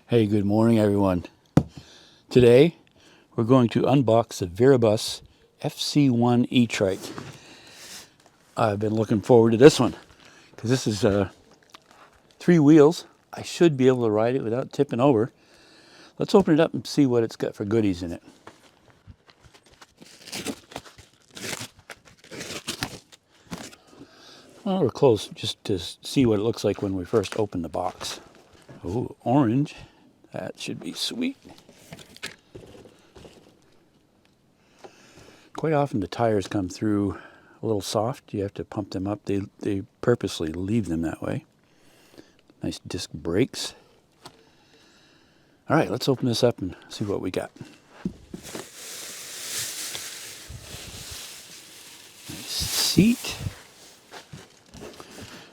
Hey, good morning, everyone. Today, we're going to unbox the Viribus FC1 e-Trike. I've been looking forward to this one because this is 3 wheels. I should be able to ride it without tipping over. Let's open it up and see what it's got for goodies in it. Well, we're close just to see what it looks like when we first open the box. Oh, orange. That should be sweet. Quite often the tires come through a little soft. You have to pump them up. They purposely leave them that way. Nice disc brakes. All right, let's open this up and see what we got. Nice seat.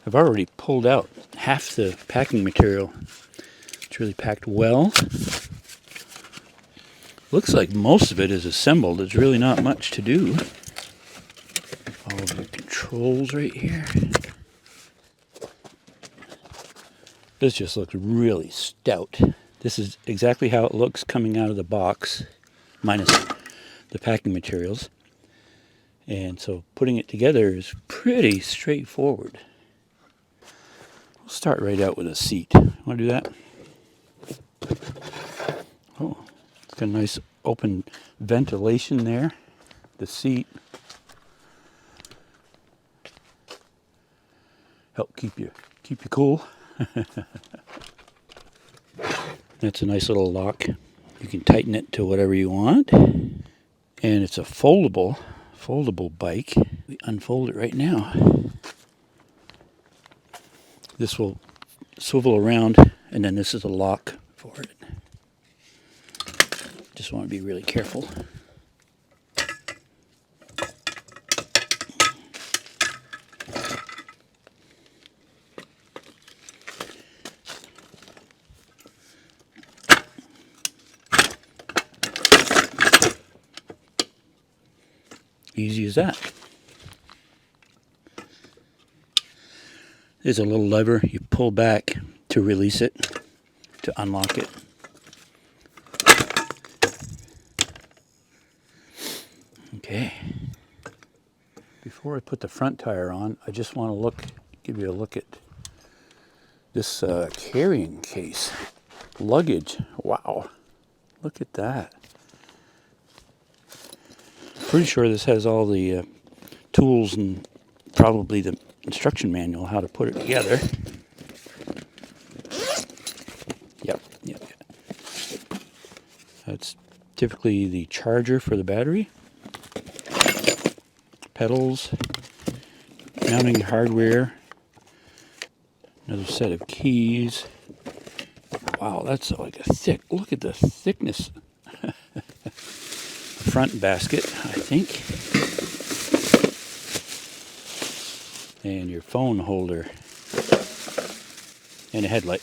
I've already pulled out half the packing material. It's really packed well. Looks like most of it is assembled. There's really not much to do. All of the controls right here. This just looks really stout. This is exactly how it looks coming out of the box, minus the packing materials. And so putting it together is pretty straightforward. We'll start right out with a seat. Want to do that? Oh, it's got a nice open ventilation there. The seat help keep you cool. That's a nice little lock. You can tighten it to whatever you want. And it's a foldable bike. We unfold it right now. This will swivel around, and then this is a lock for it. Just want to be really careful. Easy as that. There's a little lever you pull back to release it, to unlock it. Okay. Before I put the front tire on, I just want to give you a look at this carrying case. Luggage. Wow. Look at that. Pretty sure this has all the tools and probably the instruction manual how to put it together. Yep. That's typically the charger for the battery. Pedals, mounting hardware, another set of keys. Wow, that's like a thick, look at the thickness. Front basket, I think. And your phone holder. And a headlight.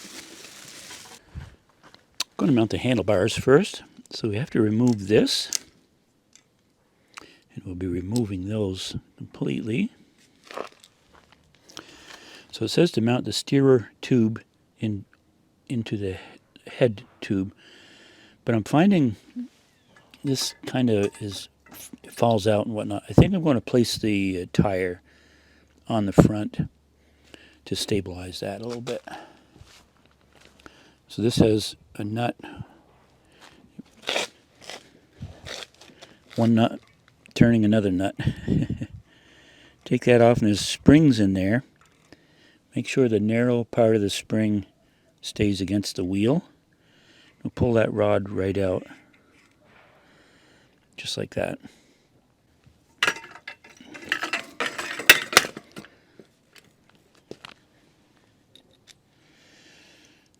I'm going to mount the handlebars first. So we have to remove this. And we'll be removing those completely. So it says to mount the steerer tube into the head tube. But I'm finding this kind of falls out and whatnot. I think I'm going to place the tire on the front to stabilize that a little bit. So this has a nut, one nut turning another nut. Take that off, and there's springs in there. Make sure the narrow part of the spring stays against the wheel. We'll pull that rod right out. Just like that.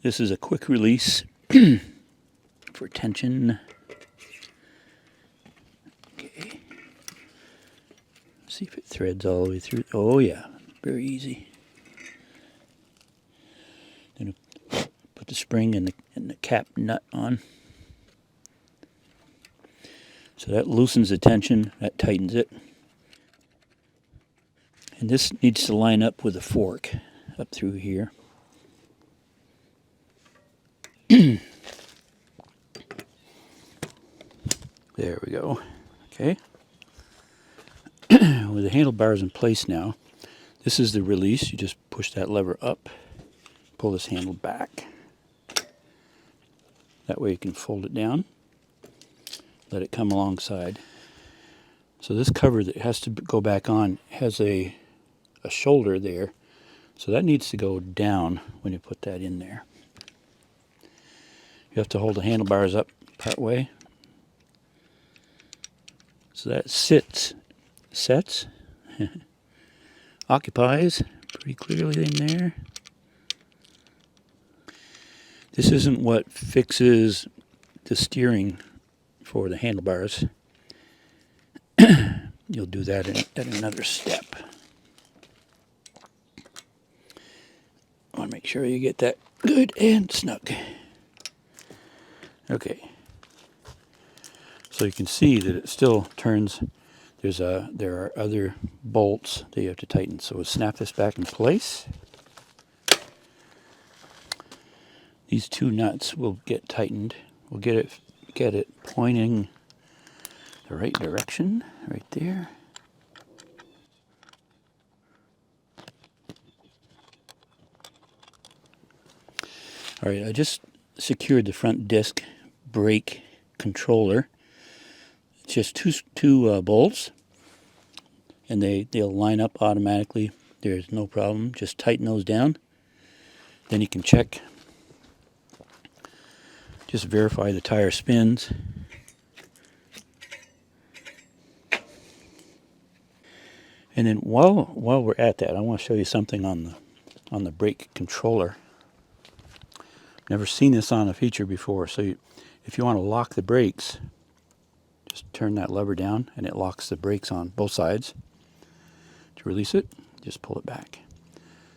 This is a quick release for tension. Okay. See if it threads all the way through. Oh yeah, very easy. Then put the spring and the cap nut on. So that loosens the tension, that tightens it. And this needs to line up with a fork up through here. There we go. Okay. With the handlebars in place now, this is the release. You just push that lever up, pull this handle back. That way you can fold it down, let it come alongside. So this cover that has to go back on has a shoulder there. So that needs to go down when you put that in there. You have to hold the handlebars up part way. So that sets, occupies pretty clearly in there. This isn't what fixes the steering for the handlebars. You'll do that at another step. I want to make sure you get that good and snug. Okay. So you can see that it still turns. There are other bolts that you have to tighten. So we'll snap this back in place. These two nuts will get tightened. We'll get it pointing the right direction, right there. All right, I just secured the front disc brake controller. It's just two bolts, and they'll line up automatically. There's no problem. Just tighten those down. Then you can check. Just verify the tire spins. And then while we're at that, I want to show you something on the brake controller. Never seen this on a feature before. So if you want to lock the brakes, just turn that lever down and it locks the brakes on both sides. To release it, just pull it back.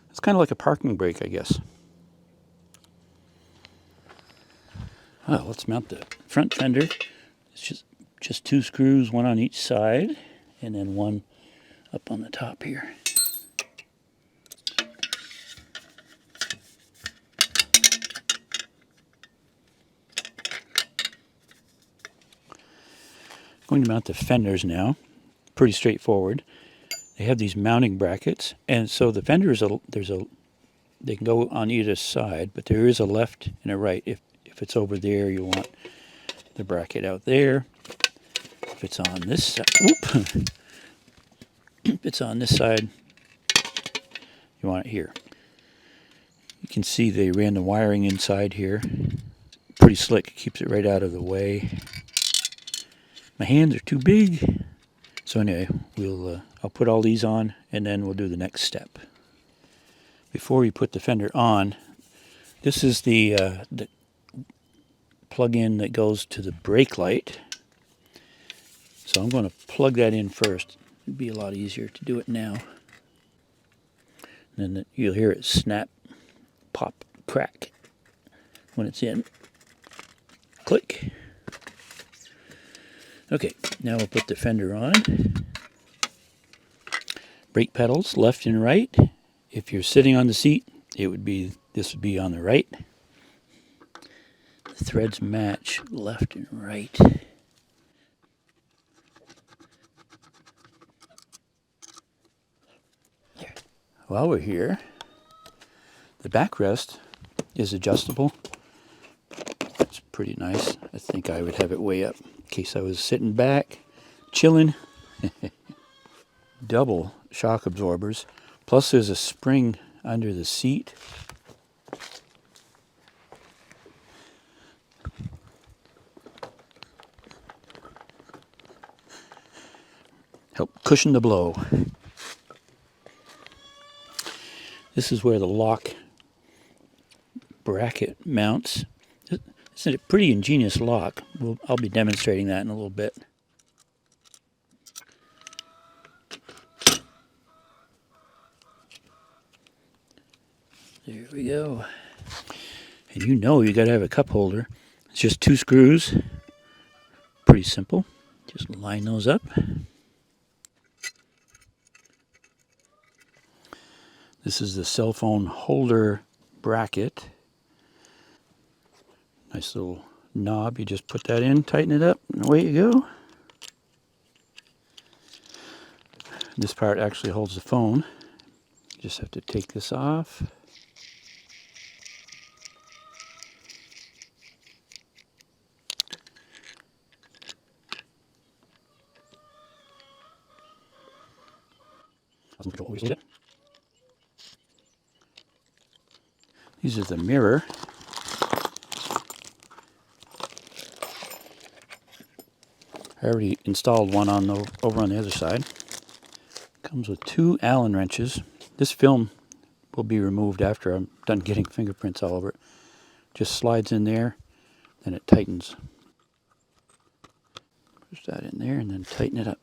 It's kind of like a parking brake, I guess. Oh, let's mount the front fender. It's just two screws, one on each side, and then one up on the top here. Going to mount the fenders now. Pretty straightforward. They have these mounting brackets, and so the fenders they can go on either side, but there is a left and a right. If it's over there, you want the bracket out there. If it's on this side, if it's on this side, you want it here. You can see they ran the wiring inside here. Pretty slick, keeps it right out of the way. My hands are too big. So anyway, I'll put all these on and then we'll do the next step. Before we put the fender on, this is the plug-in that goes to the brake light. So I'm going to plug that in first. It'd be a lot easier to do it now. And then you'll hear it snap, pop, crack when it's in. Click. Okay, now we'll put the fender on. Brake pedals, left and right. If you're sitting on the seat, this would be on the right. The threads match left and right. There. While we're here, the backrest is adjustable. It's pretty nice. I think I would have it way up in case I was sitting back, chilling. Double shock absorbers. Plus there's a spring under the seat. Help cushion the blow. This is where the lock bracket mounts. It's a pretty ingenious lock. I'll be demonstrating that in a little bit. There we go. And you got to have a cup holder. It's just two screws. Pretty simple. Just line those up. This is the cell phone holder bracket. Nice little knob. You just put that in, tighten it up, and away you go. This part actually holds the phone. You just have to take this off. These are the mirror. I already installed one on the over on the other side. Comes with 2 Allen wrenches. This film will be removed after I'm done getting fingerprints all over it. Just slides in there, then it tightens. Push that in there and then tighten it up.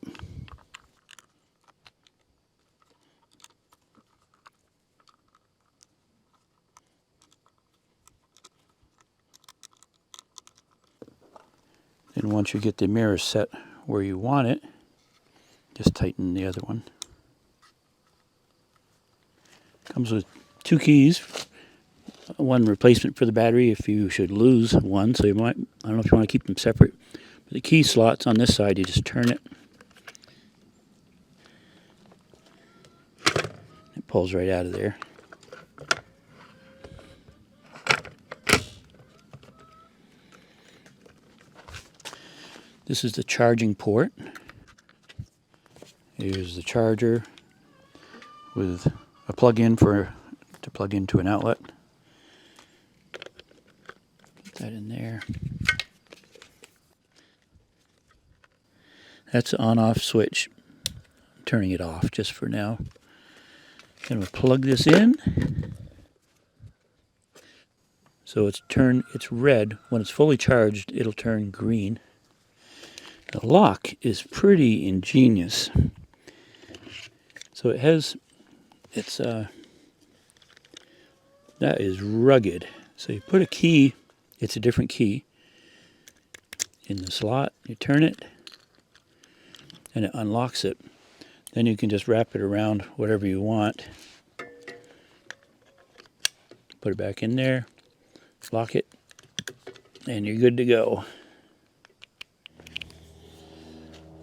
Then once you get the mirror set where you want it, just tighten the other one. Comes with 2 keys, one replacement for the battery if you should lose one. So you might, I don't know if you want to keep them separate. But the key slots on this side, you just turn it. It pulls right out of there. This is the charging port. Here's the charger with a plug-in to plug into an outlet. Put that in there. That's the on-off switch. I'm turning it off just for now. Then we'll plug this in. So it's red. When it's fully charged, it'll turn green. The lock is pretty ingenious. So it has, that is rugged. So you put a key, it's a different key, in the slot. You turn it, and it unlocks it. Then you can just wrap it around whatever you want. Put it back in there, lock it, and you're good to go.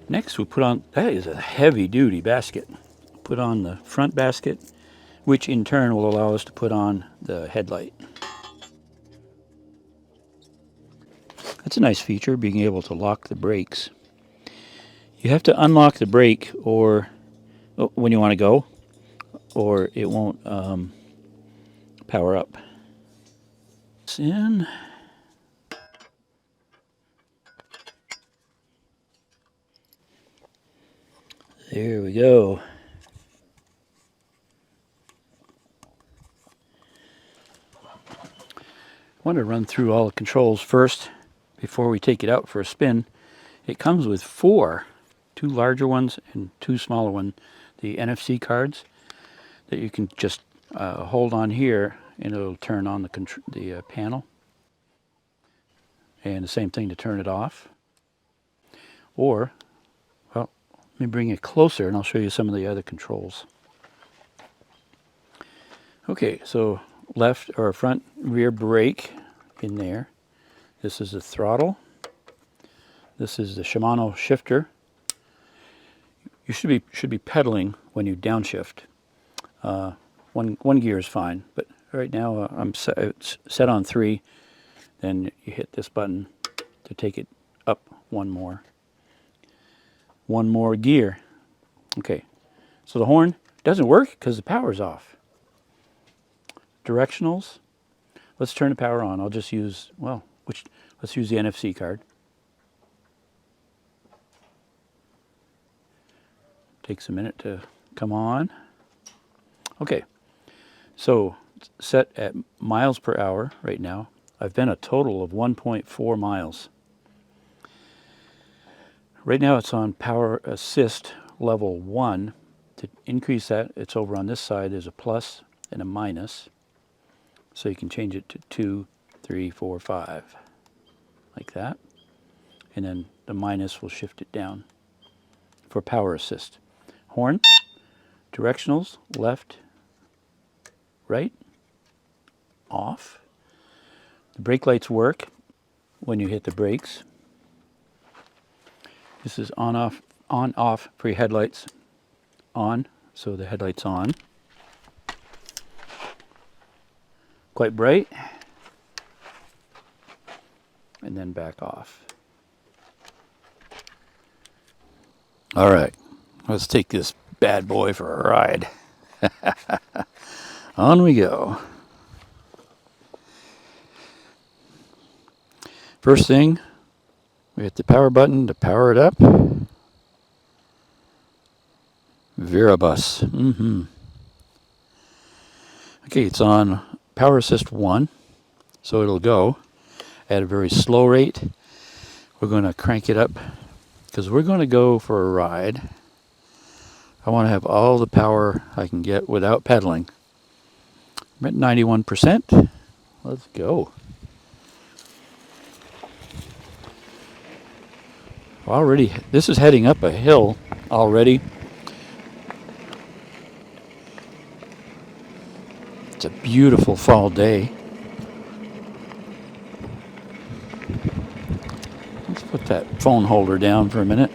Next we put on, that is a heavy duty basket. Put on the front basket, which in turn will allow us to put on the headlight. That's a nice feature, being able to lock the brakes. You have to unlock the brake or when you want to go, or it won't power up. It's in. There we go. I want to run through all the controls first before we take it out for a spin. It comes with 4, 2 larger ones and 2 smaller ones, the NFC cards that you can just hold on here and it'll turn on the panel. And the same thing to turn it off. Or, well, let me bring it closer and I'll show you some of the other controls. Okay, so left or front rear brake in there. This is the throttle. This is the Shimano shifter. You should be pedaling when you downshift. One gear is fine, but right now it's set on 3. Then you hit this button to take it up one more gear. Okay, so the horn doesn't work because the power's off. Directionals. Let's turn the power on. I'll just use, let's use the NFC card. Takes a minute to come on. Okay, so set at miles per hour right now. I've been a total of 1.4 miles. Right now it's on power assist level 1. To increase that, it's over on this side. There's a plus and a minus. So you can change it to 2, 3, 4, 5. Like that. And then the minus will shift it down for power assist. Horn, directionals, left, right, off. The brake lights work. when you hit the brakes. This is on-off pre-headlights. On, so the headlight's on. Quite bright. And then back off. All right, let's take this bad boy for a ride. On we go. First thing, we hit the power button to power it up. Viribus. Okay, it's on power assist 1, so it'll go at a very slow rate. We're going to crank it up because we're going to go for a ride. I want to have all the power I can get without pedaling. I'm at 91%. Let's go. Already, this is heading up a hill already. It's a beautiful fall day. Let's put that phone holder down for a minute.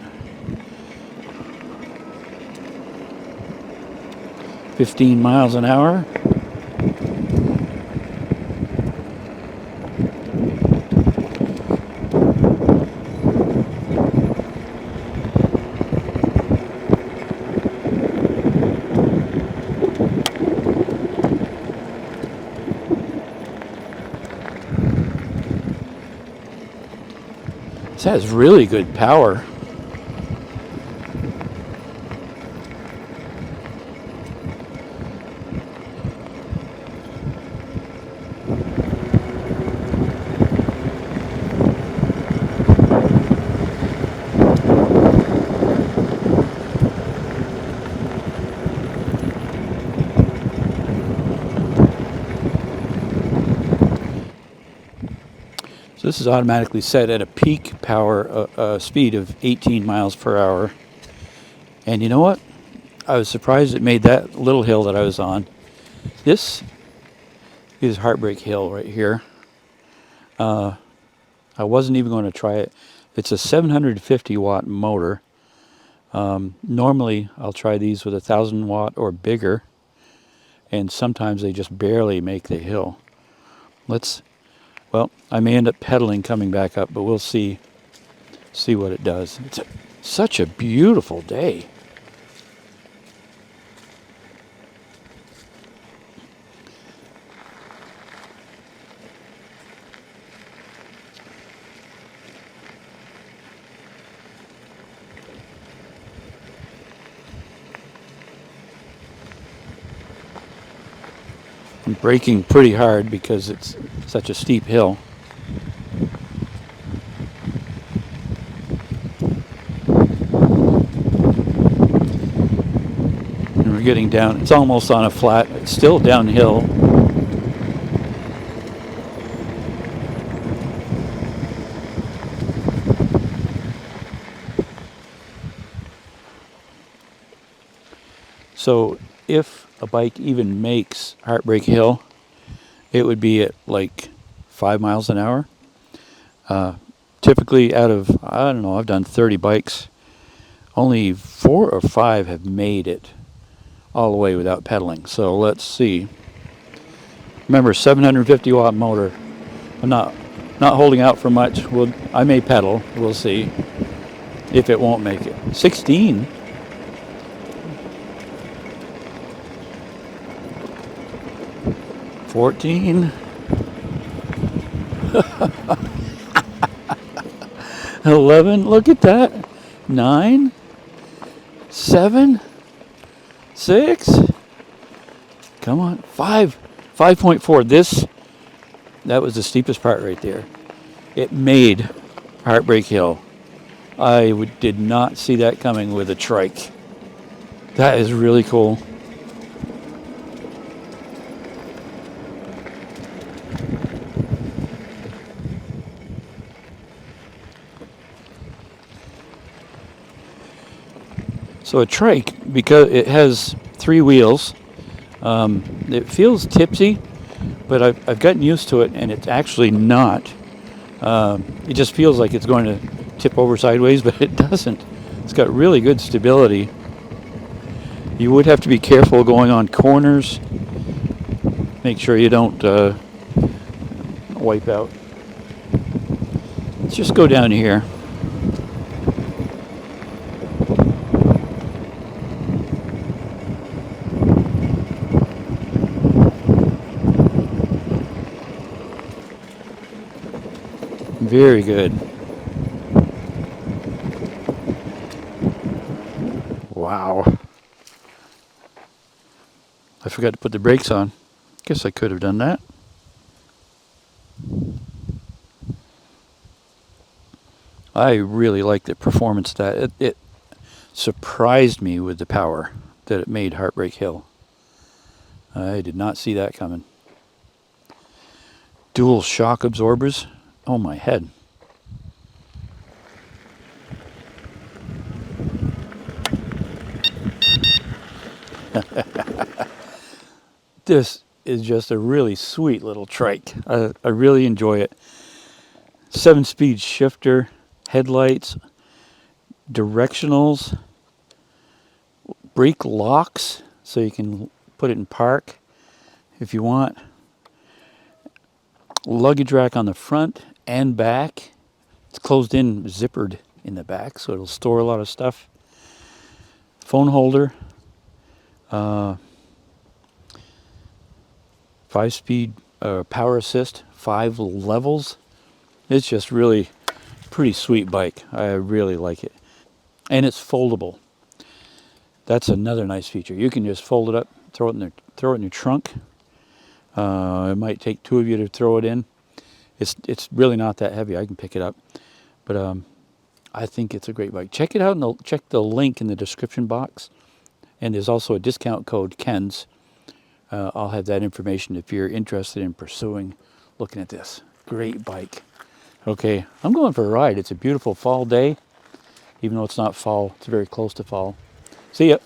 15 miles an hour. This has really good power. So this is automatically set at a peak power speed of 18 miles per hour. And you know what? I was surprised it made that little hill that I was on. This is Heartbreak Hill right here. I wasn't even going to try it. It's a 750 watt motor. Normally I'll try these with 1,000 watt or bigger. And sometimes they just barely make the hill. Well, I may end up pedaling coming back up, but we'll see what it does. It's such a beautiful day. I'm braking pretty hard because it's such a steep hill. And we're getting down, it's almost on a flat, it's still downhill. So if a bike even makes Heartbreak Hill, it would be at like 5 miles an hour. Typically out of, I don't know, I've done 30 bikes, only 4 or 5 have made it all the way without pedaling. So let's see. Remember, 750 watt motor. I'm not holding out for much. I may pedal. We'll see if it won't make it. 16. 14. 11. Look at that. 9. 7. 6. Come on. 5. 5.4. That was the steepest part right there. It made Heartbreak Hill. I did not see that coming with a Trike. That is really cool. So a Trike, because it has 3 wheels, it feels tipsy, but I've gotten used to it, and it's actually not It just feels like it's going to tip over sideways, but it doesn't. It's got really good stability. You would have to be careful going on corners. Make sure you don't wipe out. Let's just go down here. Very good. Wow. I forgot to put the brakes on. Guess I could have done that. I really like the performance that it surprised me with the power that it made Heartbreak Hill. I did not see that coming. Dual shock absorbers. Oh, my head. This is just a really sweet little trike. I really enjoy it. 7-speed shifter, headlights, directionals, brake locks, so you can put it in park if you want. Luggage rack on the front and back. It's closed in, zippered in the back, so it'll store a lot of stuff. Phone holder. 5-speed power assist, 5 levels. It's just really pretty sweet bike. I really like it. And it's foldable. That's another nice feature. You can just fold it up, throw it in your trunk. It might take 2 of you to throw it in. It's really not that heavy. I can pick it up. But I think it's a great bike. Check it out and check the link in the description box. And there's also a discount code, KENS. I'll have that information if you're interested in pursuing looking at this. Great bike. Okay, I'm going for a ride. It's a beautiful fall day. Even though it's not fall, it's very close to fall. See ya.